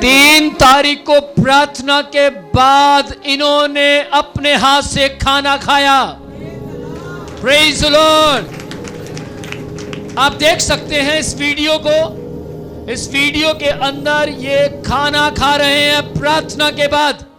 3 तारीख को प्रार्थना के बाद इन्होंने अपने हाथ से खाना खाया। Praise the Lord. आप देख सकते हैं इस वीडियो को। इस वीडियो के अंदर ये खाना खा रहे हैं प्रार्थना के बाद।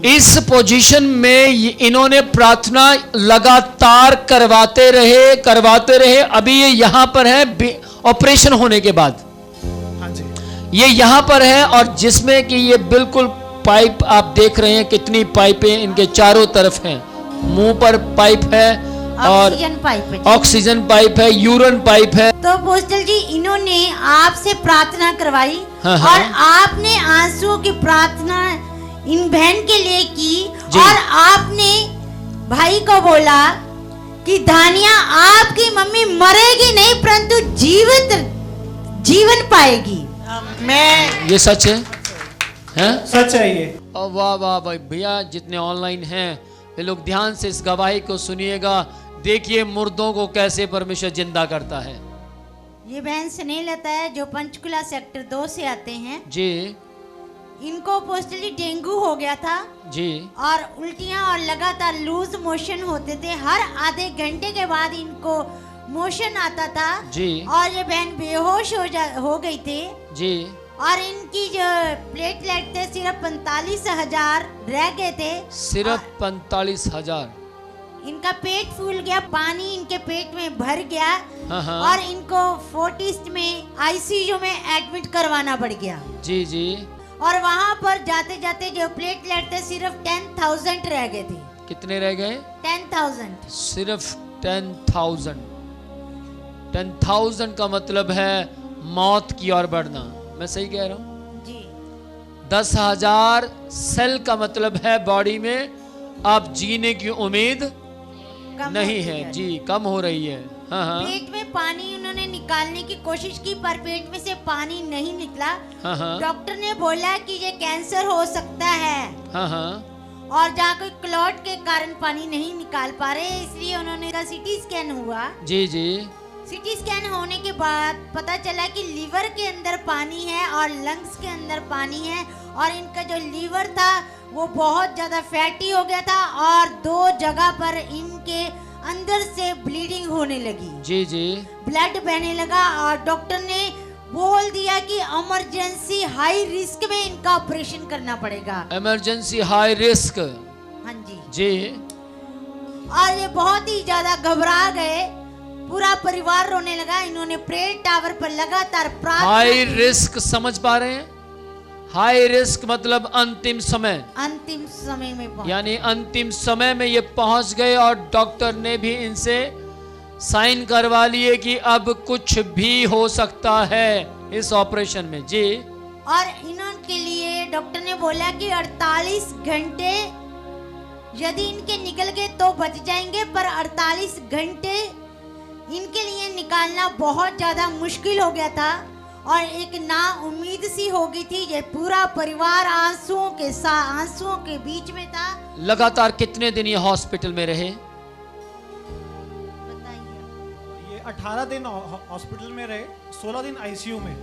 इस पोजीशन में इन्होंने प्रार्थना लगातार करवाते रहे। अभी ये यहां पर है ऑपरेशन होने के बाद। हाँ जी। ये यहां पर है और जिसमें कि ये बिल्कुल पाइप आप देख रहे हैं, कितनी पाइपें इनके चारों तरफ हैं। मुंह पर पाइप है और ऑक्सीजन पाइप है, यूरिन पाइप है। तो पोस्टल जी इन्होंने आपसे प्रार्थना करवाई। हाँ। और आपने आंसुओं की प्रार्थना इन बहन के लिए की और आपने भाई को बोला कि धानिया आपकी मम्मी मरेगी नहीं परंतु जीवन पाएगी। मैं ये सच है? सच है ये। वाह वाह भाई भैया, जितने ऑनलाइन हैं वे लोग ध्यान से इस गवाही को सुनिएगा। देखिए मुर्दों को कैसे परमेश्वर जिंदा करता है। ये बहन स्नेहलता है जो पंचकुला सेक्टर 2 से आते हैं जी। इनको पोस्टली डेंगू हो गया था जी और उल्टियां और लगातार लूज मोशन होते थे। हर आधे घंटे के बाद इनको मोशन आता था जी। और ये बहन बेहोश हो गई थी जी। और इनकी जो प्लेटलेट थे सिर्फ 45,000 रह गए थे। सिर्फ 45,000। इनका पेट फूल गया, पानी इनके पेट में भर गया। हाँ। और इनको फोर्टिस्ट में आईसीयू में एडमिट करवाना पड़ गया। जी जी। और वहाँ पर जाते जाते जो प्लेटलेट थे सिर्फ 10,000 रह गए थे। कितने रह गए? 10,000। सिर्फ 10,000। 10,000 का मतलब है मौत की ओर बढ़ना। मैं सही कह रहा हूँ जी। 10,000 सेल का मतलब है बॉडी में अब जीने की उम्मीद नहीं है जी, कम हो रही है। हाँ। पेट में पानी उन्होंने निकालने की कोशिश की पर पेट में से पानी नहीं निकला। हाँ। डॉक्टर ने बोला कि ये कैंसर हो सकता है। हाँ। और जहाँ कोई क्लॉट के कारण पानी नहीं निकाल पा रहे, इसलिए उन्होंने का सीटी स्कैन हुआ। जी जी। सीटी स्कैन होने के बाद पता चला कि लीवर के अंदर पानी है और लंग्स के अंदर पानी है और इनका जो लीवर था वो बहुत ज्यादा फैटी हो गया था और 2 जगह पर इनके अंदर से ब्लीडिंग होने लगी। जी जी। ब्लड बहने लगा और डॉक्टर ने बोल दिया कि इमरजेंसी हाई रिस्क में इनका ऑपरेशन करना पड़ेगा। Emergency high risk. हाँ जी जी। और ये बहुत ही ज्यादा घबरा गए, पूरा परिवार रोने लगा। इन्होंने प्रेयर टावर पर लगातार प्रार्थना। हाई रिस्क समझ पा रहे हैं? हाई रिस्क मतलब अंतिम समय में यानी अंतिम समय में ये पहुंच गए और डॉक्टर ने भी इनसे साइन करवा लिए कि अब कुछ भी हो सकता है इस ऑपरेशन में जी। और इनके लिए डॉक्टर ने बोला कि 48 घंटे यदि इनके निकल गए तो बच जाएंगे, पर 48 घंटे इनके लिए निकालना बहुत ज्यादा मुश्किल हो गया था और एक ना उम्मीद सी हो गई थी। ये पूरा परिवार आंसुओं के बीच में था। लगातार कितने दिन ये हॉस्पिटल में रहे? बताइए। ये 18 दिन हॉस्पिटल में रहे, 16 दिन आईसीयू में।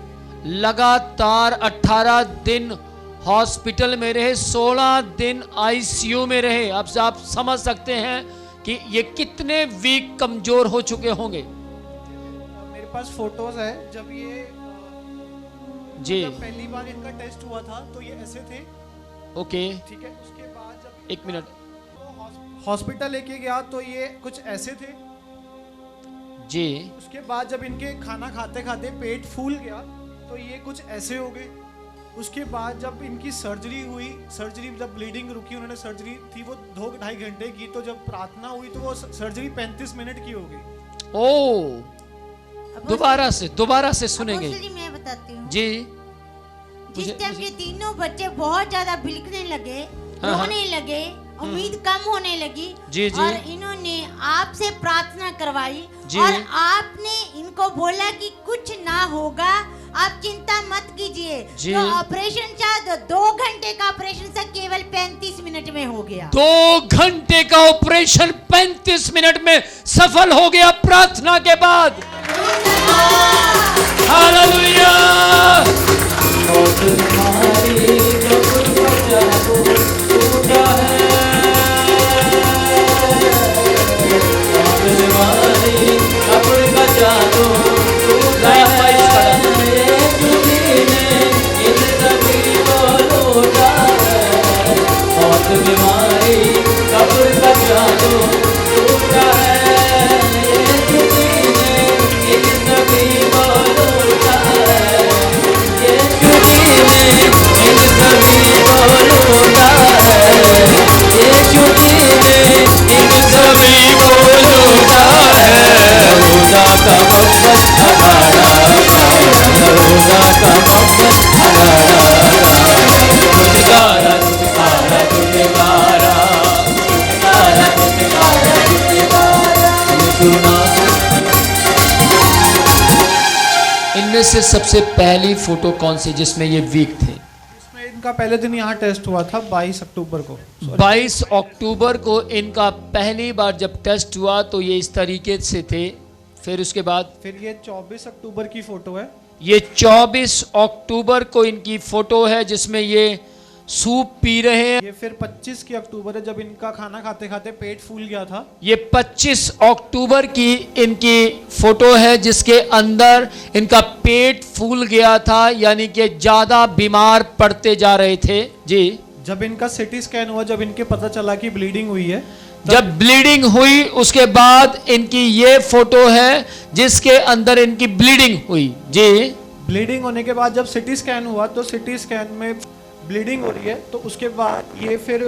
लगातार 18 दिन हॉस्पिटल में रहे, 16 दिन आईसीयू में रहे। अब आप समझ सकते हैं कि ये कितने वीक, कमजोर हो चुके होंगे। मेरे पास फोटोज है जब ये जी जब पहली बार इनका टेस्ट हुआ था तो ये ऐसे थे। ओके ठीक है, उसके बाद जब एक मिनट, हॉस्पिटल लेके गया तो ये कुछ ऐसे थे। जी उसके बाद जब इनके खाना खाते खाते पेट फूल गया तो ये कुछ ऐसे हो गए। उसके बाद जब इनकी सर्जरी हुई, सर्जरी जब ब्लीडिंग रुकी, उन्होंने सर्जरी थी वो 2-2.5 घंटे की, तो जब प्रार्थना हुई तो वो सर्जरी 35 मिनट की हो गई। ओ दोबारा से सुनेंगे। अपोस्टल जी मैं बताती हूँ। जी जिस टाइम ये तीनों बच्चे बहुत ज्यादा बिलखने लगे, हाँ, हाँ। रोने लगे, उम्मीद कम होने लगी, जी, जी। और इन्होंने आपसे प्रार्थना करवाई जी। और आपने इनको बोला कि कुछ ना होगा, आप चिंता मत कीजिए। जी। जो ऑपरेशन था 2 घंटे का ऑपरेशन था, केवल 35 मिनट में हो गया। 2 घंटे का ऑपरेशन 35 मिनट में सफल हो गया प्रार्थना के बाद। हालेलुया। इनमें से सबसे पहली फोटो कौन सी जिसमें ये वीक थे? इसमें इनका पहले दिन यहाँ टेस्ट हुआ था 22 अक्टूबर को। 22 अक्टूबर को इनका पहली बार जब टेस्ट हुआ तो ये इस तरीके से थे। फिर उसके बाद फिर ये 24 अक्टूबर की फोटो है। ये 24 अक्टूबर को इनकी फोटो है जिसमें ये सूप पी रहे हैं। ये फिर 25 की अक्टूबर है जब इनका खाना खाते खाते पेट फूल गया था। ये 25 अक्टूबर की इनकी फोटो है जिसके अंदर इनका पेट फूल गया था, यानी कि ज्यादा बीमार पड़ते जा रहे थे। जी जब इनका सिटी स्कैन हुआ, जब इनके पता चला कि ब्लीडिंग हुई है, जब ब्लीडिंग हुई उसके बाद इनकी ये फोटो है जिसके अंदर इनकी ब्लीडिंग हुई। जी ब्लीडिंग होने के बाद जब सिटी स्कैन हुआ तो सिटी स्कैन में ब्लीडिंग हो रही है, तो उसके बाद ये फिर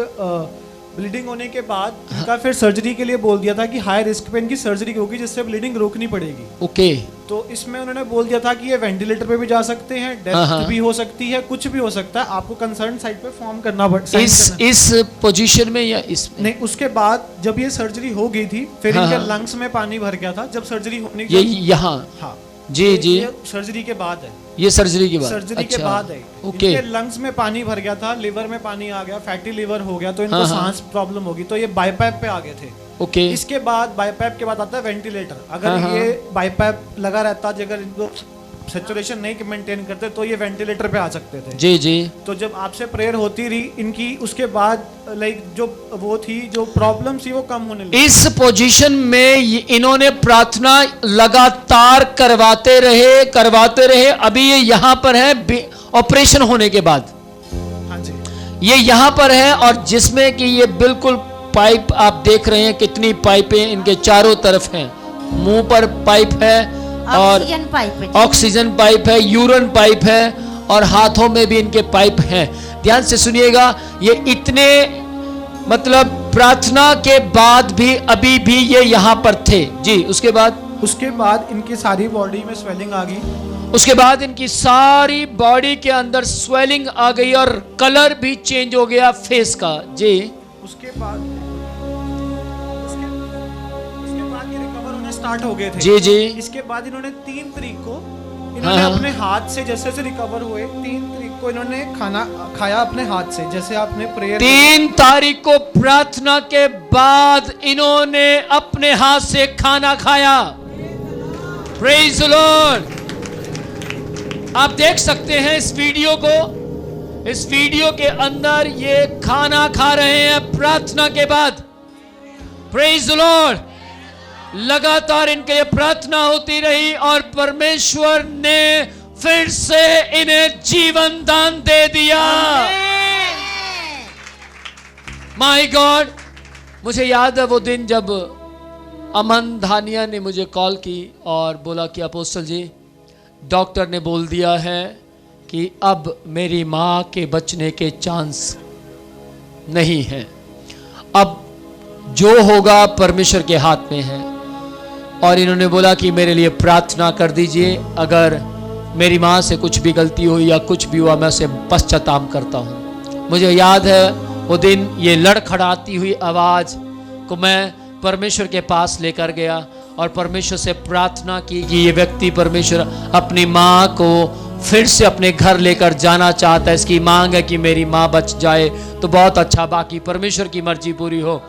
ब्लीडिंग होने के बाद इनका फिर सर्जरी के लिए बोल दिया था कि हाई रिस्क पे इनकी सर्जरी होगी जिससे ब्लीडिंग रोकनी पड़ेगी। ओके। तो इसमें उन्होंने बोल दिया था कि ये वेंटिलेटर पे भी जा सकते हैं, डेथ भी हो सकती है, कुछ भी हो सकता है, आपको कंसर्न साइट पे फॉर्म करना पड़ता है। इस पोजीशन में या इस नहीं, उसके बाद जब ये सर्जरी हो गई थी फिर इनके लंग्स में पानी भर गया था जब सर्जरी होने ये यहाँ। हाँ जी जी ये सर्जरी के बाद है। ये सर्जरी के बाद? सर्जरी के बाद है। ओके। इनके लंग्स में पानी भर गया था, लिवर में पानी आ गया, फैटी लिवर हो गया, तो इनको सांस प्रॉब्लम होगी, तो ये बाईपैप पे आ गए थे। ओके। इसके बाद बाईपैप के बाद आता है वेंटिलेटर। अगर ये बाईपैप लगा रहता, अगर इनको सैचुरेशन नहीं मेंटेन करते तो ये वेंटिलेटर पे आ सकते थे। जी जी। तो जब आपसे प्रेयर होती रही इनकी, उसके बाद लाइक जो वो थी, जो प्रॉब्लम थी वो कम होने लगी। इस पोजीशन में इन्होंने प्रार्थना लगातार करवाते रहे। अभी ये यहाँ पर है ऑपरेशन होने के बाद। हाँ जी। ये यहाँ पर है और जिसमें कि ये बिल्कुल पाइप आप देख रहे हैं, कितनी पाइपें इनके चारों तरफ हैं। मुंह पर पाइप है और ऑक्सीजन पाइप है, यूरिन पाइप है और हाथों में भी इनके पाइप हैं। ध्यान से सुनिएगा, ये इतने मतलब प्रार्थना के बाद भी अभी भी ये यहाँ पर थे। जी उसके बाद इनकी सारी बॉडी में स्वेलिंग आ गई। उसके बाद इनकी सारी बॉडी के अंदर स्वेलिंग आ गई और कलर भी चेंज हो गया फेस का। जी उसके बाद ये रिकवर होने स्टार्ट हो गए थे। जी जी। इसके बाद इन्होंने 3 तारीख को इन्होंने अपने हाथ से जैसे रिकवर हुए, 3 तारीख को इन्होंने खाना खाया अपने हाथ से, जैसे आपने प्रेयर 3 तारीख को प्रार्थना के बाद इन्होंने अपने हाथ से खाना खाया। Praise the Lord. आप देख सकते हैं इस वीडियो को। इस वीडियो के अंदर ये खाना खा रहे हैं प्रार्थना के बाद। Praise the Lord. लगातार इनके प्रार्थना होती रही और परमेश्वर ने फिर से इन्हें जीवन दान दे दिया। माय गॉड, मुझे याद है वो दिन जब अमन धानिया ने मुझे कॉल की और बोला कि अपोस्टल जी, डॉक्टर ने बोल दिया है कि अब मेरी माँ के बचने के चांस नहीं हैं, अब जो होगा परमेश्वर के हाथ में है। और इन्होंने बोला कि मेरे लिए प्रार्थना कर दीजिए, अगर मेरी माँ से कुछ भी गलती हुई या कुछ भी हुआ मैं उसे पश्चाताप करता हूँ। मुझे याद है वो दिन ये लड़खड़ाती हुई आवाज़ को मैं परमेश्वर के पास लेकर गया और परमेश्वर से प्रार्थना की कि ये व्यक्ति परमेश्वर अपनी माँ को फिर से अपने घर लेकर जाना चाहता है, इसकी मांग है कि मेरी माँ बच जाए तो बहुत अच्छा, बाकी परमेश्वर की मर्जी पूरी हो।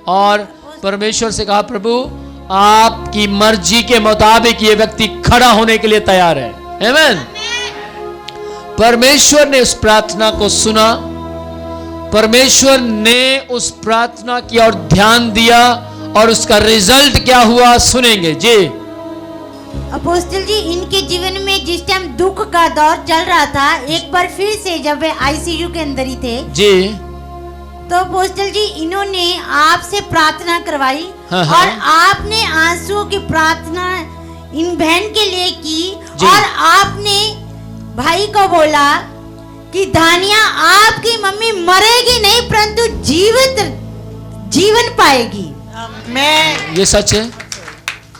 और परमेश्वर से कहा, प्रभु आपकी मर्जी के मुताबिक ये व्यक्ति खड़ा होने के लिए तैयार है। आमीन। परमेश्वर ने उस प्रार्थना को सुना, परमेश्वर ने उस प्रार्थना की और ध्यान दिया और उसका रिजल्ट क्या हुआ सुनेंगे जी। अपोस्टल जी, इनके जीवन में जिस टाइम दुख का दौर चल रहा था, एक बार फिर से जब वे आईसीयू के अंदर ही थे जी, तो अपोस्टल जी इन्होंने आपसे प्रार्थना करवाई। हाँ। और आपने आंसुओं की प्रार्थना इन बहन के लिए की जी। और आपने भाई को बोला कि धानिया आपकी मम्मी मरेगी नहीं परंतु जीवन पाएगी। मैं ये सच है,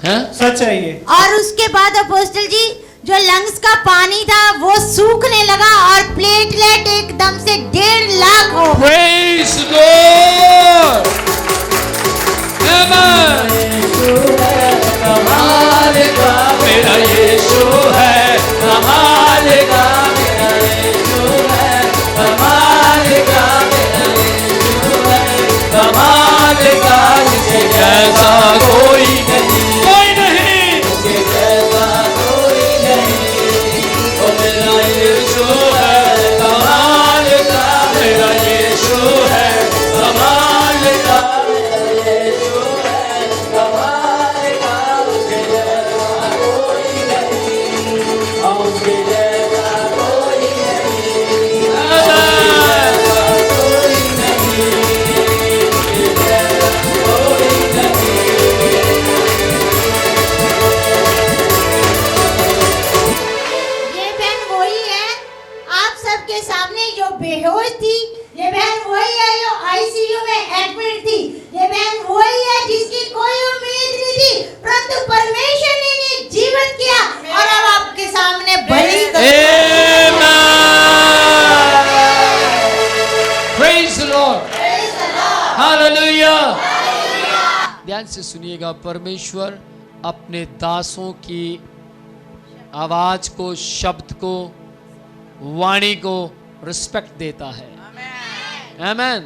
हैं? सच है ये। और उसके बाद अपोस्टल जी जो लंग्स का पानी था वो सूखने लगा और प्लेटलेट एकदम से 1.5 लाख हो गए। Praise the Lord. Amen. कमाल का मेरा यीशु है, कमाल का मेरा यीशु है, कमाल का मेरा यीशु है, कमाल का जिसके जैसा कोई नहीं, कोई नहीं, जिसके जैसा कोई नहीं, वो मेरा यीशु है, कमाल का मेरा यीशु है, कमाल का मेरा यीशु है, कमाल का उसके जैसा कोई नहीं, और उसके जैसा कोई नहीं, कोई नहीं, उसके जैसा कोई नहीं। ये बहन वही है आप सबके सामने जो बेहोश थी, ये बहन वही है जो आईसीयू में एडमिट थी, ये बहन वही है जिसकी कोई उम्मीद नहीं थी परंतु परमेश्वर ने इन्हें जीवित किया और अब आपके सामने बड़ी Amen. Praise the Lord. Hallelujah. ध्यान से सुनिएगा, परमेश्वर अपने दासों की आवाज को, शब्द को, वाणी को रिस्पेक्ट देता है। आमेन।